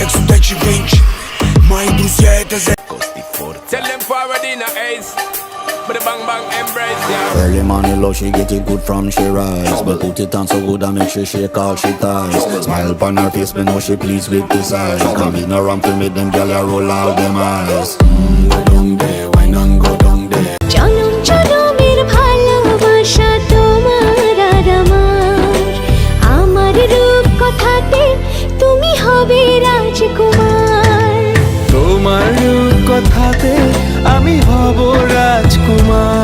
как судачий бенч. Мои друзья это за... Tell them forward in a ace. But the bang bang embrace, yeah. Early money love, she get it good from she rise. But put it on so good I make sure she shake all she ties. Smile upon her face, me know she pleased with this eyes. Come in around to make them gyal a roll out them eyes. Go down there, wine and go down there. জনম জনমের ভালোবাসা তোমার আর আমার, আমার রূপ কথাতে তুমি হবে রাজকুমার। তোমার রূপ কথাতে আমি হব রাজকুমার।